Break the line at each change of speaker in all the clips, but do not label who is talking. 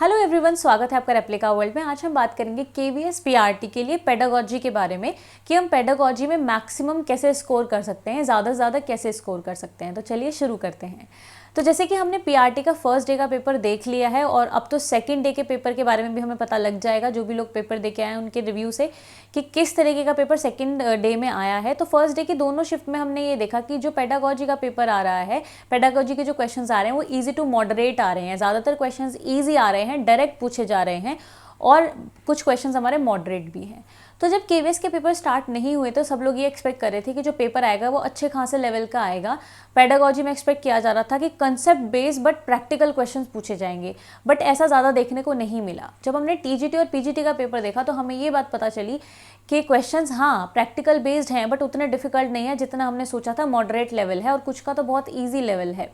Hello everyone, स्वागत है आपका रेप्लिका वर्ल्ड में। आज हम बात करेंगे केवीएस पीआरटी के लिए पेडागोजी के बारे में कि हम पेडागोजी में मैक्सिमम कैसे स्कोर कर सकते हैं, ज़्यादा से ज़्यादा कैसे स्कोर कर सकते हैं। तो चलिए शुरू करते हैं। तो जैसे कि हमने पीआरटी का फर्स्ट डे का पेपर देख लिया है और अब तो सेकंड डे के पेपर के बारे में भी हमें पता लग जाएगा, जो भी लोग पेपर दे के आए हैं उनके रिव्यू से, कि किस तरीके का पेपर सेकंड डे में आया है। तो फर्स्ट डे की दोनों शिफ्ट में हमने ये देखा कि जो पेडागोजी का पेपर आ रहा है, पेडागोजी के जो क्वेश्चंस आ रहे हैं वो ईजी टू मॉडरेट आ रहे हैं। ज़्यादातर क्वेश्चंस ईजी आ रहे हैं, डायरेक्ट पूछे जा रहे हैं और कुछ क्वेश्चंस हमारे मॉडरेट भी हैं। तो जब केवीएस के पेपर स्टार्ट नहीं हुए तो सब लोग ये एक्सपेक्ट कर रहे थे कि जो पेपर आएगा वो अच्छे खासे लेवल का आएगा। पेडागोजी में एक्सपेक्ट किया जा रहा था कि concept based but practical questions पूछे जाएंगे, बट ऐसा ज़्यादा देखने को नहीं मिला। जब हमने टीजीटी और पीजीटी का पेपर देखा तो हमें ये बात पता चली कि क्वेश्चंस हाँ प्रैक्टिकल बेस्ड हैं, बट उतने डिफिकल्ट नहीं है जितना हमने सोचा था। मॉडरेट लेवल है और कुछ का तो बहुत ईजी लेवल है।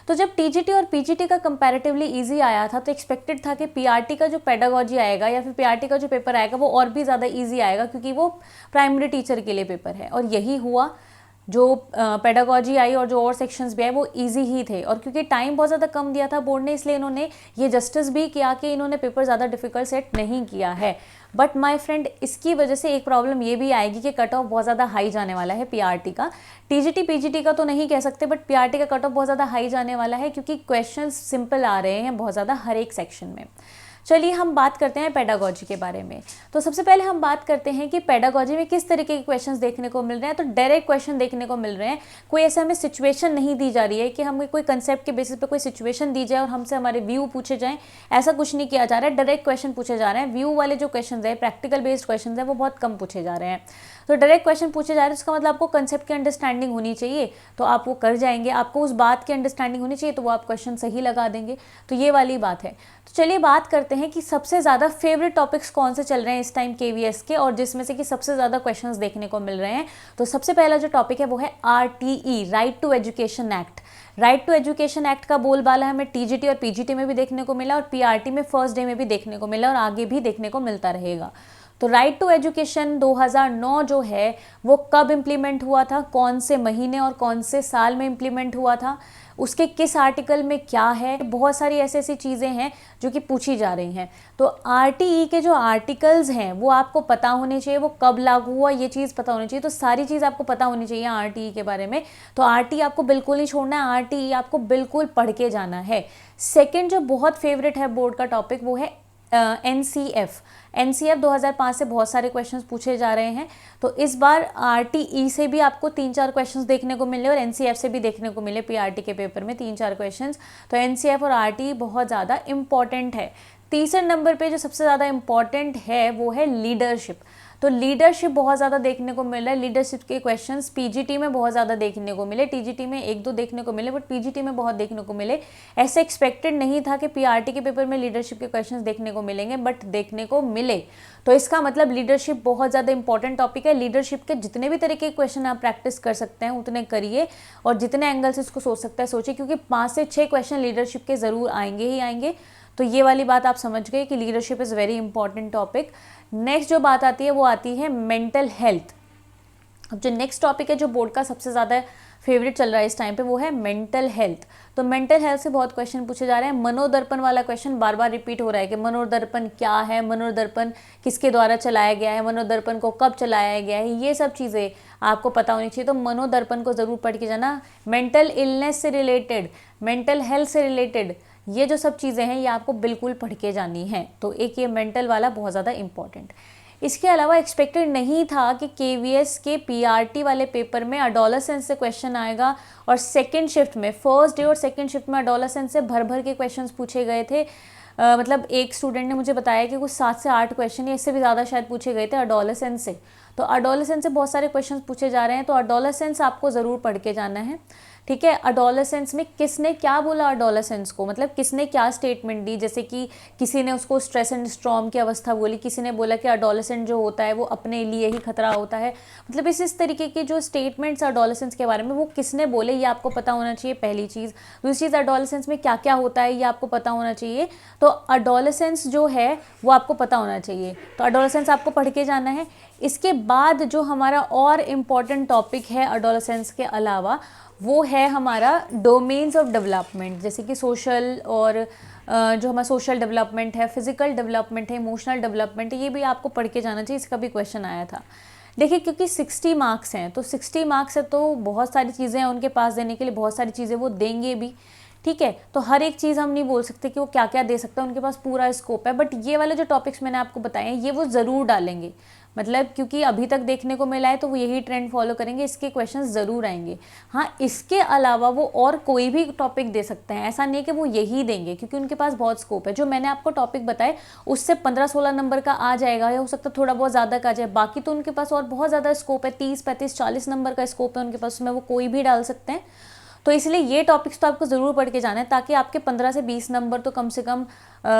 तो जब टीजीटी और पीजीटी का कंपैरेटिवली इजी आया था तो एक्सपेक्टेड था कि पीआरटी का जो पेडागोजी आएगा या फिर पीआरटी का जो पेपर आएगा वो और भी ज़्यादा इजी आएगा, क्योंकि वो प्राइमरी टीचर के लिए पेपर है। और यही हुआ, जो पेडागोजी आई और जो और सेक्शंस भी आए वो इजी ही थे। और क्योंकि टाइम बहुत ज़्यादा कम दिया था बोर्ड ने, इसलिए इन्होंने ये जस्टिस भी किया कि इन्होंने पेपर ज़्यादा डिफिकल्ट सेट नहीं किया है। बट माय फ्रेंड, इसकी वजह से एक प्रॉब्लम ये भी आएगी कि कट ऑफ बहुत ज़्यादा हाई जाने वाला है पीआरटी का। टीजीटी पीजीटी का तो नहीं कह सकते, बट पीआरटी का कट ऑफ बहुत ज़्यादा हाई जाने वाला है, क्योंकि क्वेश्चंस सिंपल आ रहे हैं बहुत ज़्यादा हर एक सेक्शन में। चलिए हम बात करते हैं पेडागोजी के बारे में। तो सबसे पहले हम बात करते हैं कि पेडागोजी में किस तरीके के क्वेश्चंस देखने को मिल रहे हैं। तो डायरेक्ट क्वेश्चन देखने को मिल रहे हैं। कोई ऐसे हमें सिचुएशन नहीं दी जा रही है कि हमें कोई कंसेप्ट के बेसिस पे कोई सिचुएशन दी जाए और हमसे हमारे व्यू पूछे जाएं, ऐसा कुछ नहीं किया जा रहा है। डायरेक्ट क्वेश्चन पूछे जा रहे हैं। व्यू वाले जो क्वेश्चन है, प्रैक्टिकल बेस्ड क्वेश्चन है, वो बहुत कम पूछे जा रहे हैं। तो डायरेक्ट क्वेश्चन पूछे जा रहे हैं, उसका मतलब आपको कंसेप्ट की अंडरस्टैंडिंग होनी चाहिए तो आप वो कर जाएंगे। आपको उस बात की अंडरस्टैंडिंग होनी चाहिए तो वो आप क्वेश्चन सही लगा देंगे। तो ये वाली बात है। तो चलिए बात करते हैं कि सबसे ज़्यादा फेवरेट टॉपिक्स कौन से चल रहे हैं इस टाइम केवीएस के, और जिसमें से कि सबसे ज़्यादा क्वेश्चंस देखने को मिल रहे हैं। तो सबसे पहला जो टॉपिक है वो है RTE, right to education act. Right to education act का बोलबाला हमें टीजीटी और पीजीटी में भी देखने को मिला और पीआरटी में फर्स्ट डे में भी देखने को मिला और आगे भी देखने को मिलता रहेगा। तो राइट टू एजुकेशन 2009 जो है वो कब इम्प्लीमेंट हुआ था, कौन से महीने और कौन से साल में इम्प्लीमेंट हुआ था, उसके किस आर्टिकल में क्या है, बहुत सारी ऐसी ऐसी चीज़ें हैं जो कि पूछी जा रही हैं। तो आरटीई के जो आर्टिकल्स हैं वो आपको पता होने चाहिए, वो कब लागू हुआ ये चीज़ पता होनी चाहिए। तो सारी चीज़ आपको पता होनी चाहिए आरटीई के बारे में। तो आरटीई आपको बिल्कुल नहीं छोड़ना है, आरटीई आपको बिल्कुल पढ़ के जाना है। सेकेंड जो बहुत फेवरेट है बोर्ड का टॉपिक वो है एनसीएफ। 2005 से बहुत सारे क्वेश्चंस पूछे जा रहे हैं। तो इस बार आरटीई से भी आपको 3-4 क्वेश्चंस देखने को मिले और एनसीएफ से भी देखने को मिले पीआरटी के पेपर में 3-4 क्वेश्चंस। तो एनसीएफ और आरटीई बहुत ज़्यादा इम्पॉर्टेंट है। तीसरे नंबर पे जो सबसे ज़्यादा इम्पॉर्टेंट है वो है लीडरशिप। तो लीडरशिप बहुत ज़्यादा देखने को मिल रहा है। लीडरशिप के क्वेश्चंस पीजीटी में बहुत ज़्यादा देखने को मिले, टीजीटी में 1-2 देखने को मिले, बट पीजीटी में बहुत देखने को मिले। ऐसे एक्सपेक्टेड नहीं था कि पीआरटी के पेपर में लीडरशिप के क्वेश्चंस देखने को मिलेंगे, बट देखने को मिले। तो इसका मतलब लीडरशिप बहुत ज़्यादा इंपॉर्टेंट टॉपिक है। लीडरशिप के जितने भी तरीके के क्वेश्चन आप प्रैक्टिस कर सकते हैं उतने करिए, और जितने एंगल से इसको सोच सकते हैं सोचिए, क्योंकि 5 से 6 क्वेश्चन लीडरशिप के ज़रूर आएंगे ही आएंगे। तो ये वाली बात आप समझ गए कि leadership is very important topic. Next जो बात आती है वो आती है मेंटल हेल्थ। अब जो नेक्स्ट टॉपिक है जो बोर्ड का सबसे ज़्यादा फेवरेट चल रहा है इस टाइम पे वो है मेंटल हेल्थ। तो मेंटल हेल्थ से बहुत क्वेश्चन पूछे जा रहे हैं। मनोदर्पण वाला क्वेश्चन बार बार रिपीट हो रहा है कि मनोदर्पण क्या है, मनोदर्पण किसके द्वारा चलाया गया है, मनोदर्पण को कब चलाया गया है, ये सब चीज़ें आपको पता होनी चाहिए। तो मनोदर्पण को ज़रूर पढ़ के जाना। मेंटल इलनेस से रिलेटेड, मेंटल हेल्थ से रिलेटेड ये जो सब चीज़ें हैं ये आपको बिल्कुल पढ़ के जानी है। तो एक ये मेंटल वाला बहुत ज़्यादा इंपॉर्टेंट। इसके अलावा एक्सपेक्टेड नहीं था कि केवीएस के पीआरटी वाले पेपर में अडोलेसेंस से क्वेश्चन आएगा, और सेकंड शिफ्ट में, फर्स्ट डे और सेकंड शिफ्ट में अडोलेसेंस से भर भर के क्वेश्चंस पूछे गए थे। मतलब एक स्टूडेंट ने मुझे बताया कि कुछ 7 से 8 क्वेश्चन या इससे भी ज़्यादा शायद पूछे गए थे अडोलेसेंस से। तो अडोलेसेंस से बहुत सारे क्वेश्चन पूछे जा रहे हैं। तो अडोलेसेंस आपको ज़रूर पढ़ के जाना है, ठीक है। अडोलेसेंस में किसने क्या बोला अडोलेसेंस को, मतलब किसने क्या स्टेटमेंट दी। जैसे कि किसी ने उसको स्ट्रेस एंड स्ट्रॉम की अवस्था बोली, किसी ने बोला कि अडोलेसेंट जो होता है वो अपने लिए ही खतरा होता है। मतलब इस तरीके के जो स्टेटमेंट्स अडोलेसेंस के बारे में वो किसने बोले ये आपको पता होना चाहिए, पहली चीज़। दूसरी चीज़, अडोलेसेंस में क्या क्या होता है ये आपको पता होना चाहिए। तो अडोलेसेंस जो है वो आपको पता होना चाहिए। तो अडोलेसेंस आपको पढ़ के जाना है। इसके बाद जो हमारा और इम्पॉर्टेंट टॉपिक है अडोलेसेंस के अलावा वो है हमारा डोमेन्स ऑफ डेवलपमेंट, जैसे कि सोशल और जो हमारा सोशल डेवलपमेंट है, फिजिकल डेवलपमेंट है, इमोशनल डेवलपमेंट है, ये भी आपको पढ़ के जाना चाहिए। इसका भी क्वेश्चन आया था। देखिए क्योंकि 60 मार्क्स हैं, तो 60 मार्क्स है तो बहुत सारी चीज़ें हैं उनके पास देने के लिए, बहुत सारी चीज़ें वो देंगे भी, ठीक है। तो हर एक चीज़ हम नहीं बोल सकते कि वो क्या क्या दे सकते हैं, उनके पास पूरा स्कोप है। बट ये वाले जो टॉपिक्स मैंने आपको बताए हैं ये वो ज़रूर डालेंगे, मतलब क्योंकि अभी तक देखने को मिला है तो वो यही ट्रेंड फॉलो करेंगे, इसके क्वेश्चंस ज़रूर आएंगे। हाँ, इसके अलावा वो और कोई भी टॉपिक दे सकते हैं, ऐसा नहीं है कि वो यही देंगे, क्योंकि उनके पास बहुत स्कोप है। जो मैंने आपको टॉपिक बताए उससे 15-16 नंबर का आ जाएगा, या हो सकता है थोड़ा बहुत ज़्यादा का आ जाए। बाकी तो उनके पास और बहुत ज़्यादा स्कोप है, 30, 35, 40 नंबर का स्कोप है उनके पास, उसमें वो कोई भी डाल सकते हैं। तो इसलिए ये टॉपिक्स तो आपको ज़रूर पढ़ के जाना है, ताकि आपके 15 से 20 नंबर तो कम से कम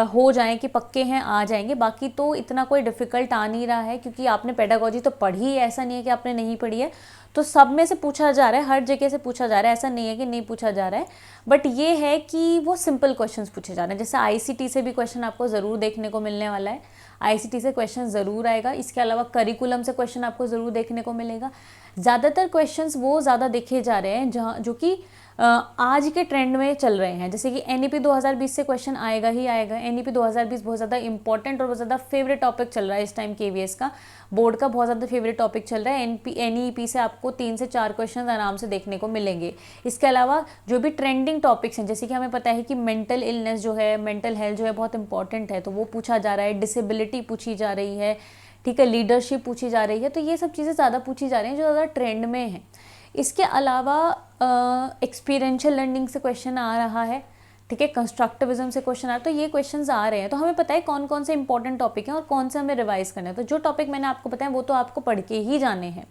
हो जाएं कि पक्के हैं, आ जाएंगे। बाकी तो इतना कोई डिफ़िकल्ट आ नहीं रहा है, क्योंकि आपने पेडागोजी तो पढ़ी है, ऐसा नहीं है कि आपने नहीं पढ़ी है। तो सब में से पूछा जा रहा है, हर जगह से पूछा जा रहा है, ऐसा नहीं है कि नहीं पूछा जा रहा है। बट ये है कि वो सिंपल क्वेश्चंस पूछे जा रहे हैं। जैसे ICT से भी क्वेश्चन आपको ज़रूर देखने को मिलने वाला है, ICT से क्वेश्चन ज़रूर आएगा। इसके अलावा करिकुलम से क्वेश्चन आपको ज़रूर देखने को मिलेगा। ज़्यादातर क्वेश्चंस वो ज़्यादा देखे जा रहे हैं जहाँ जो कि आज के ट्रेंड में चल रहे हैं। जैसे कि NEP 2020 से क्वेश्चन आएगा ही आएगा। NEP 2020 बहुत ज़्यादा इंपॉर्टेंट और बहुत ज़्यादा फेवरेट टॉपिक चल रहा है इस टाइम, KVS का, बोर्ड का बहुत ज़्यादा फेवरेट टॉपिक चल रहा है। NEP से आपको 3 से 4 क्वेश्चन आराम से देखने को मिलेंगे। इसके अलावा जो भी ट्रेंडिंग टॉपिक्स हैं, जैसे कि हमें पता है कि मेंटल इलनेस जो है, मेंटल हेल्थ जो है बहुत इंपॉर्टेंट है, तो वो पूछा जा रहा है। डिसेबिलिटी पूछी जा रही है, ठीक है, लीडरशिप पूछी जा रही है। तो ये सब चीज़ें ज़्यादा पूछी जा रही हैं जो ज़्यादा ट्रेंड में है। इसके अलावा एक्सपीरियंशियल लर्निंग से क्वेश्चन आ रहा है, ठीक है, कंस्ट्रक्टिविज्म से क्वेश्चन आ रहा है। तो ये क्वेश्चंस आ रहे हैं, तो हमें पता है कौन कौन से इंपॉर्टेंट टॉपिक हैं और कौन से हमें रिवाइज करना है। तो जो टॉपिक मैंने आपको बताया वो तो आपको पढ़ के ही जाने हैं।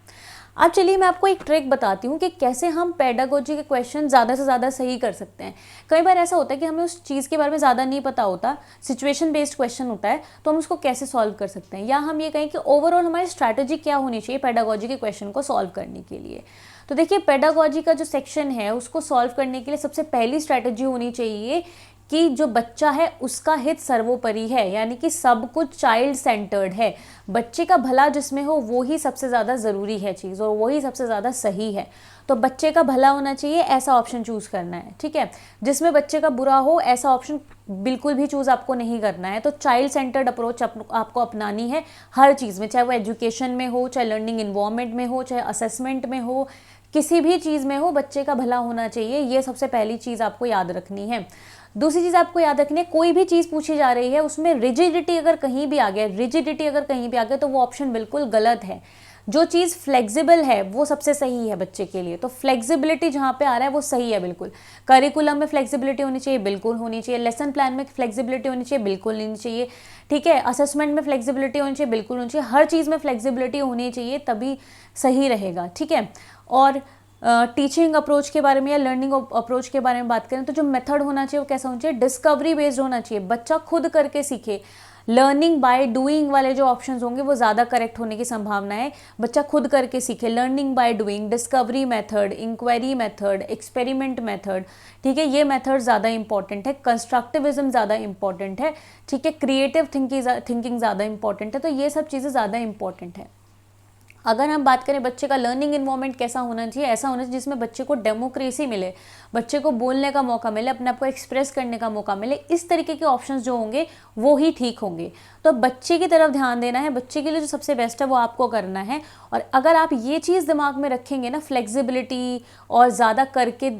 अब चलिए मैं आपको एक ट्रिक बताती हूँ कि कैसे हम पेडागोजी के क्वेश्चन ज़्यादा से ज़्यादा सही कर सकते हैं। कई बार ऐसा होता है कि हमें उस चीज़ के बारे में ज़्यादा नहीं पता होता, सिचुएशन बेस्ड क्वेश्चन होता है, तो हम उसको कैसे सॉल्व कर सकते हैं, या हम ये कहें कि ओवरऑल हमारी स्ट्रैटेजी क्या होनी चाहिए पेडागोजी के क्वेश्चन को सॉल्व करने के लिए। तो देखिए पेडागोजी का जो सेक्शन है उसको सॉल्व करने के लिए सबसे पहली स्ट्रैटेजी होनी चाहिए कि जो बच्चा है उसका हित सर्वोपरि है, यानी कि सब कुछ चाइल्ड सेंटर्ड है। बच्चे का भला जिसमें हो वो ही सबसे ज़्यादा ज़रूरी है चीज़, और वही सबसे ज़्यादा सही है। तो बच्चे का भला होना चाहिए, ऐसा ऑप्शन चूज़ करना है, ठीक है। जिसमें बच्चे का बुरा हो ऐसा ऑप्शन बिल्कुल भी चूज़ आपको नहीं करना है। तो चाइल्ड सेंटर्ड अप्रोच आपको अपनानी है हर चीज़ में, चाहे वो एजुकेशन में हो, चाहे लर्निंग इन्वायरमेंट में हो, चाहे असेसमेंट में हो, किसी भी चीज़ में हो, बच्चे का भला होना चाहिए। ये सबसे पहली चीज़ आपको याद रखनी है। दूसरी चीज़ आपको याद रखनी है, कोई भी चीज़ पूछी जा रही है उसमें रिजिडिटी अगर कहीं भी आ गया तो वो ऑप्शन बिल्कुल गलत है। जो चीज़ फ्लेक्सिबल है वो सबसे सही है बच्चे के लिए। तो फ्लेक्सिबिलिटी जहाँ पे आ रहा है वो सही है बिल्कुल। करिकुलम में फ्लेक्सिबिलिटी होनी चाहिए, बिल्कुल होनी चाहिए। लेसन प्लान में फ्लेक्सिबिलिटी होनी चाहिए, बिल्कुल होनी चाहिए, ठीक है। असेसमेंट में फ्लेक्सिबिलिटी होनी चाहिए, बिल्कुल होनी चाहिए। हर चीज़ में फ्लेक्सिबिलिटी होनी चाहिए, तभी सही रहेगा, ठीक है। और टीचिंग अप्रोच के बारे में या लर्निंग अप्रोच के बारे में बात करें तो जो मेथड होना चाहिए वो कैसा होना चाहिए, डिस्कवरी बेस्ड होना चाहिए। बच्चा खुद करके सीखे। लर्निंग बाय डूइंग वाले जो ऑप्शंस होंगे वो ज़्यादा करेक्ट होने की संभावना है। बच्चा खुद करके सीखे, learning by doing, discovery method, inquiry method, experiment method, ठीक है, ये मेथड ज़्यादा इंपॉर्टेंट है। कंस्ट्रक्टिविज्म ज़्यादा इंपॉर्टेंट है, ठीक है। क्रिएटिव थिंकिंग ज़्यादा इंपॉर्टेंट है। तो ये सब चीज़ें ज़्यादा इंपॉर्टेंट है। अगर हम बात करें बच्चे का लर्निंग इन्वायरमेंट कैसा होना चाहिए, ऐसा होना चाहिए जिसमें बच्चे को डेमोक्रेसी मिले, बच्चे को बोलने का मौका मिले, अपने आप को एक्सप्रेस करने का मौका मिले। इस तरीके के ऑप्शंस जो होंगे वो ही ठीक होंगे। तो बच्चे की तरफ ध्यान देना है, बच्चे के लिए जो सबसे बेस्ट है वो आपको करना है। और अगर आप ये चीज़ दिमाग में रखेंगे ना, फ्लेक्सिबिलिटी और ज़्यादा करके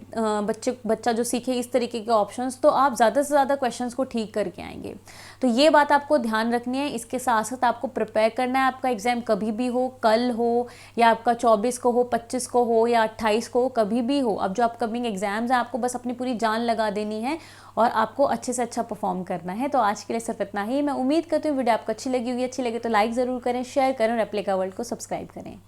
बच्चा जो सीखे इस तरीके के ऑप्शंस, तो आप ज़्यादा से ज़्यादा क्वेश्चंस को ठीक करके आएंगे। तो ये बात आपको ध्यान रखनी है। इसके साथ साथ आपको प्रिपेयर करना है। आपका एग्ज़ाम कभी भी हो, कल हो या आपका 24 को हो, 25 को हो या 28 को हो, कभी भी हो। अब जो अपकमिंग एग्जाम्स हैं आपको बस अपनी पूरी जान लगा देनी है और आपको अच्छे से अच्छा परफॉर्म करना है। तो आज के लिए सिर्फ इतना ही। मैं उम्मीद करती हूँ वीडियो आपको अच्छी लगी होगी। अच्छी लगे तो लाइक ज़रूर करें, शेयर करें और रेप्लिका वर्ल्ड को सब्सक्राइब करें।